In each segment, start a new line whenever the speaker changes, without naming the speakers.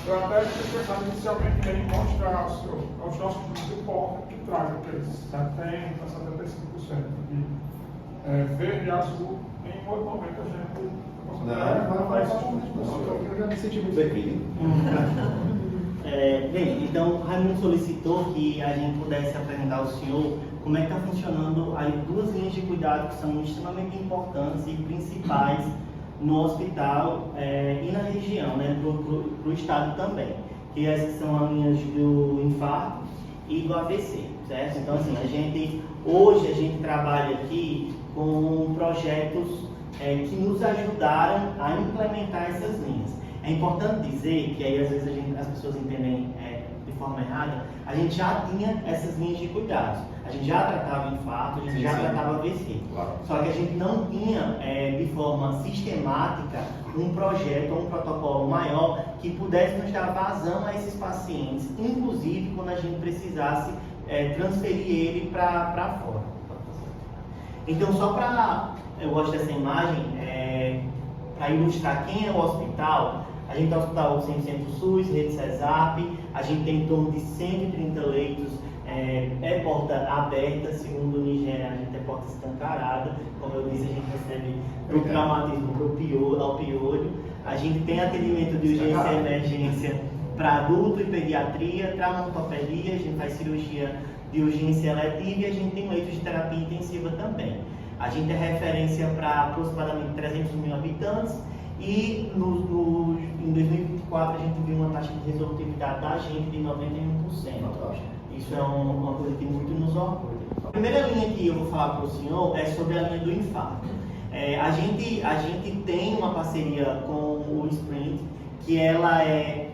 Eu até tinha pensado inicialmente em mostrar aos nossos suportes que traz aqueles 70%, 75% de verde e azul. Em outro momento a gente
eu já me senti muito bem.
Bem, então Raimundo solicitou que a gente pudesse apresentar ao senhor como é que está funcionando as duas linhas de cuidado que são extremamente importantes e principais no hospital e na região, né, para o estado também, que essas são as linhas do infarto e do AVC, certo? Então assim, hoje a gente trabalha aqui com projetos que nos ajudaram a implementar essas linhas. É importante dizer que aí às vezes as pessoas entendem de forma errada, a gente já tinha essas linhas de cuidados. A gente já tratava infarto, a gente já tratava AVC. Claro. Só que a gente não tinha de forma sistemática um projeto ou um protocolo maior que pudesse nos dar vazão a esses pacientes, inclusive quando a gente precisasse transferir ele para fora. Então, eu gosto dessa imagem, para ilustrar quem é o hospital. A gente tem o hospital 100% SUS, rede CESAP, a gente tem em torno de 130 leitos, porta aberta, segundo o Nigéria, a gente é porta escancarada, como eu disse, a gente recebe do traumatismo ao piolho, a gente tem atendimento de urgência e emergência para adulto e pediatria, traumatologia, a gente faz cirurgia de urgência eletiva e a gente tem leitos de terapia intensiva também. A gente é referência para aproximadamente 300 mil habitantes e em 2024 a gente viu uma taxa de resolutividade da gente de 91%. Isso é uma coisa que muito nos orgulha. A primeira linha que eu vou falar para o senhor é sobre a linha do infarto. A gente tem uma parceria com o Sprint, que ela é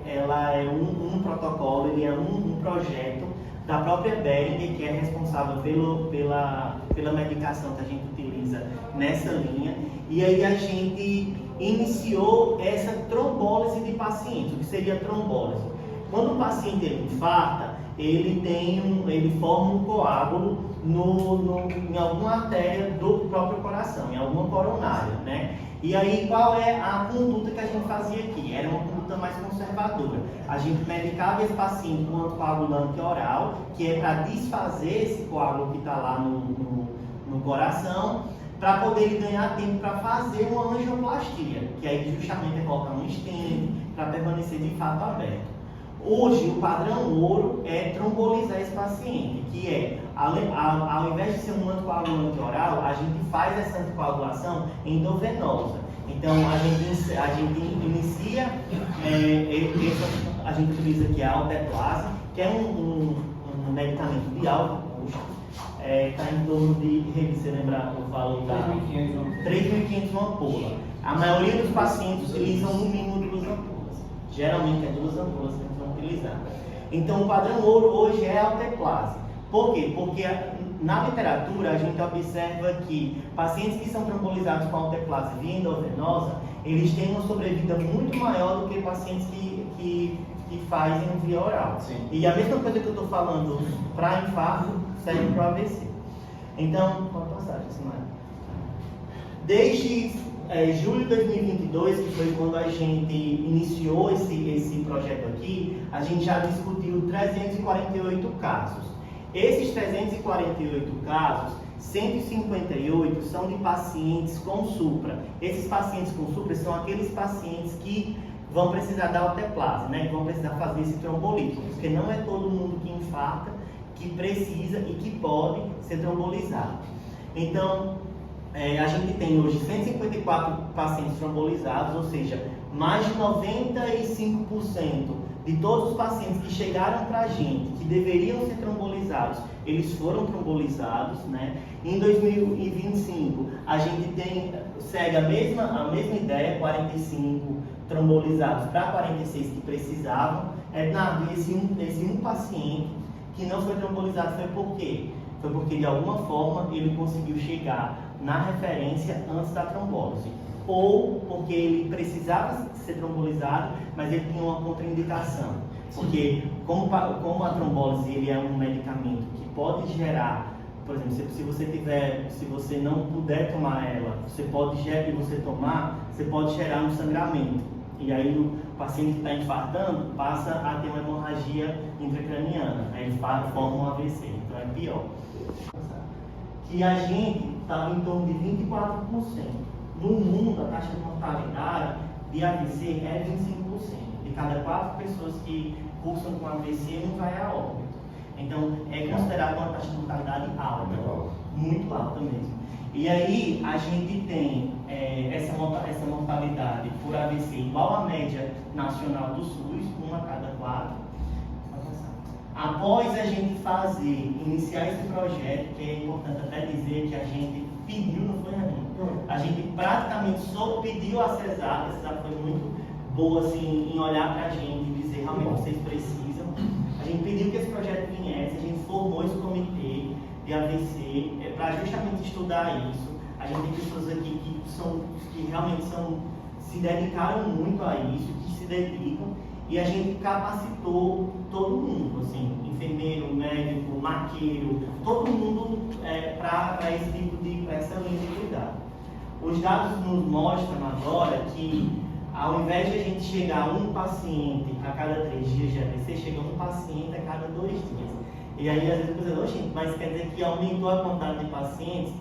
um protocolo, ele é um projeto da própria Behringer, que é responsável pela medicação que a gente utiliza nessa linha. E aí a gente iniciou essa trombólise de pacientes. O que seria trombólise? Quando o paciente infarta, ele forma um coágulo em alguma artéria do próprio coração, em alguma coronária, né? E aí, qual é a conduta que a gente fazia aqui? Era uma conduta mais conservadora. A gente medicava esse paciente com anticoagulante oral, que é para desfazer esse coágulo que está lá no coração, para poder ele ganhar tempo para fazer uma angioplastia, que aí justamente é colocar um stent para permanecer de fato aberto. Hoje, o padrão ouro é trombolizar esse paciente, que é, ao invés de ser um anticoagulante oral, a gente faz essa anticoagulação endovenosa. Então, a gente inicia, a gente utiliza aqui a Alteplase, que é um medicamento de alto custo, está em torno de, você lembra o valor da 3.500 uma ampola. A maioria dos pacientes utilizam no mínimo 2 ampolas. Geralmente é 2 ampolas que vão utilizar. Então o padrão ouro hoje é a Alteplase. Por quê? Porque na literatura a gente observa que pacientes que são trombolizados com Alteplase via endovenosa, eles têm uma sobrevida muito maior do que pacientes que fazem via oral. Sim. E a mesma coisa que eu estou falando para infarto serve para o AVC. Então, pode passar, Simara. Desde julho de 2022, que foi quando a gente iniciou esse projeto aqui, a gente já discutiu 348 casos. Esses 348 casos, 158 são de pacientes com supra. Esses pacientes com supra são aqueles pacientes que vão precisar da alteplase, né? Que vão precisar fazer esse trombolítico, porque não é todo mundo que infarta, que precisa e que pode ser trombolizado. Então, a gente tem hoje 154 pacientes trombolizados, ou seja, mais de 95% de todos os pacientes que chegaram para a gente, que deveriam ser trombolizados, eles foram trombolizados, né? Em 2025, a gente segue a mesma ideia, 45 trombolizados para 46 que precisavam. Esse um paciente que não foi trombolizado foi por quê? Foi porque de alguma forma ele conseguiu chegar na referência antes da trombose, ou porque ele precisava ser trombolizado, mas ele tinha uma contraindicação, porque como a trombose ele é um medicamento que pode gerar, por exemplo, se você não puder tomar ela, você pode gerar um sangramento. e aí o paciente que está infartando passa a ter uma hemorragia intracraniana, aí ele forma um AVC, então é pior. Que a gente estava em torno de 24%. No mundo, a taxa de mortalidade de AVC é 25%. De cada 4 pessoas que cursam com AVC, um vai a óbito. Então, é considerado uma taxa de mortalidade alta, muito alta mesmo. E aí, a gente tem essa mortalidade por AVC igual à média nacional do SUS, 1 a cada 4. Após a gente iniciar esse projeto, que é importante até dizer que a gente pediu, não foi, Raimundo? A gente praticamente só pediu a cesárea. A cesárea foi muito boa assim, em olhar para a gente e dizer realmente vocês precisam. A gente pediu que esse projeto viesse, a gente formou esse comitê de AVC para justamente estudar isso. A gente tem pessoas aqui que realmente se dedicaram muito a isso, que se dedicam, e a gente capacitou todo mundo, assim, enfermeiro, médico, maqueiro, todo mundo para esse tipo para essa linha de cuidado. Os dados nos mostram agora que, ao invés de a gente chegar a um paciente a cada 3 dias de AVC, chega um paciente a cada 2 dias. E aí, às vezes, você diz, gente, mas quer dizer que aumentou a quantidade de pacientes?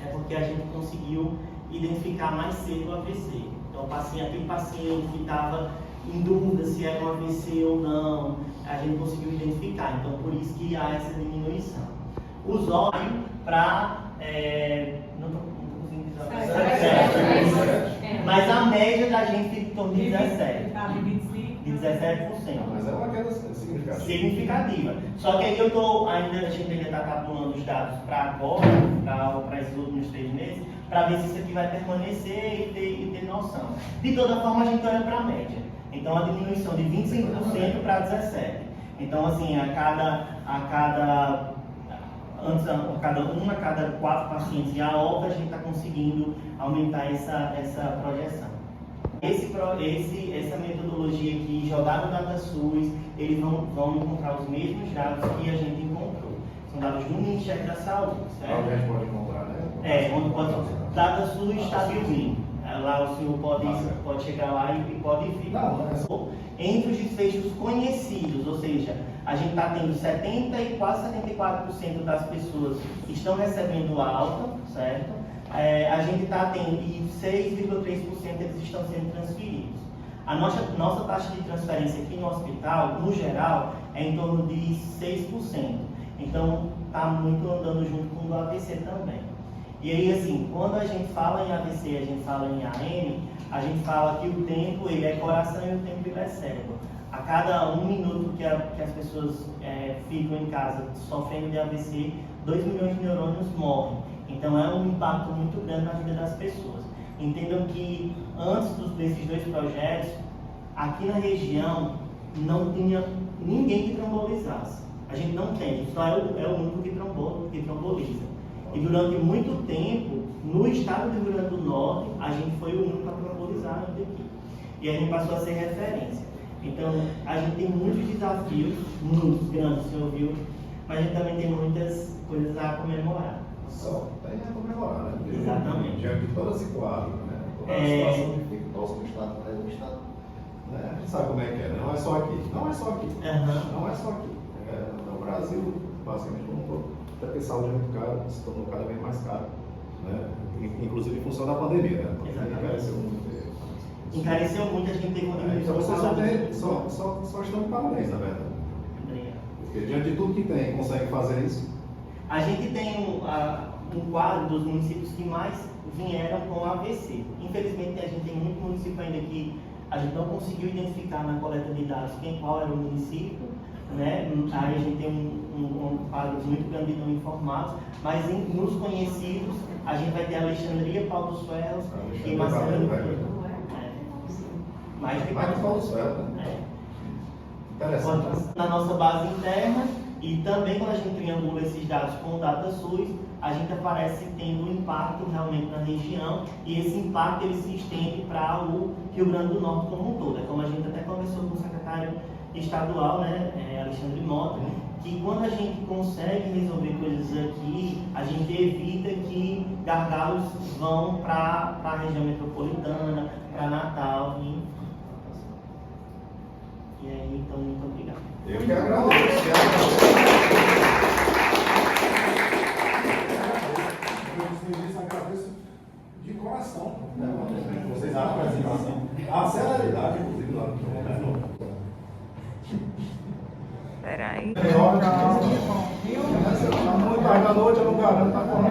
É porque a gente conseguiu identificar mais cedo o AVC. Então, aquele paciente que estava em dúvida se era um AVC ou não, a gente conseguiu identificar. Então, por isso que há essa diminuição. Os olhos para... não estou conseguindo dizer. Mas a média da gente fica em torno de 17%. De 17%.
Mas é uma queda
significativa. Só que aí a gente ainda está calculando os dados para agora, para esses últimos 3 meses, para ver se isso aqui vai permanecer e ter noção. De toda forma, a gente olha para a média. Então, a diminuição de 25% para 17%. Então, assim, a cada 1 a cada 4 pacientes em AOPA, a gente está conseguindo aumentar essa projeção. Essa metodologia aqui, jogada no DataSUS, eles vão encontrar os mesmos dados que a gente encontrou. São dados do Ministério da Saúde, certo?
Alguém pode encontrar, né?
DataSUS está built-in. Lá o senhor pode chegar lá e pode ver. Entre os desfechos conhecidos, ou seja, a gente está tendo 70% e quase 74% das pessoas que estão recebendo alta, certo? A gente está tendo, e 6,3% eles estão sendo transferidos. A nossa taxa de transferência aqui no hospital, no geral, é em torno de 6%. Então, está muito andando junto com o AVC também. E aí, assim, quando a gente fala em AVC, a gente fala em AM, a gente fala que o tempo ele é coração e o tempo ele é cérebro. A cada 1 minuto que as pessoas ficam em casa sofrendo de AVC, 2 milhões de neurônios morrem. Então é um impacto muito grande na vida das pessoas. Entendam que antes desses 2 projetos, aqui na região não tinha ninguém que trombolizasse. A gente não tem, só é o único que tromboliza. E durante muito tempo, no estado do Rio Grande do Norte, a gente foi o único a trombolizar ainda aqui. E a gente passou a ser referência. Então, a gente tem muitos desafios, muitos grandes, o senhor viu, mas a gente também tem muitas coisas a comemorar.
Só tem a comemorar, né?
Exatamente.
Diante de todo esse quadro, né? Toda a situação dificultosa que o Estado né? A gente sabe como é que é, né? Não é só aqui. Não é só aqui. Não é só aqui. No Brasil, basicamente, como um todo. Até porque saúde é muito caro, se tornou cada vez mais caro, né? Inclusive em função da pandemia, né? Encareceu muito.
Encareceu muito, a gente tem
Então vocês só estão de parabéns, na verdade. Porque diante de tudo que tem, consegue fazer isso?
A gente tem um quadro dos municípios que mais vieram com AVC. Infelizmente, a gente tem muito município ainda que a gente não conseguiu identificar na coleta de dados qual era o município, né? Aí a gente tem um quadro muito grande de não informados, mas nos conhecidos, a gente vai ter Alexandria, Pau dos Ferros e Marcelino. Mais que
Pau dos Ferros, né? Interessante.
Na nossa base interna, e também quando a gente triangula esses dados com o DataSUS, a gente aparece tendo um impacto realmente na região, e esse impacto ele se estende para o Rio Grande do Norte como um todo. É como a gente até conversou com o secretário estadual, né, Alexandre Mota, que quando a gente consegue resolver coisas aqui, a gente evita que gargalos vão para a região metropolitana, para Natal. E aí, então, muito obrigado.
Eu que agradeço.
Eu agradeço de coração.
Vocês na apresentação. A celeridade, inclusive, lá no momento.
Peraí.
Muito tarde da noite, eu não garanto, tá correndo.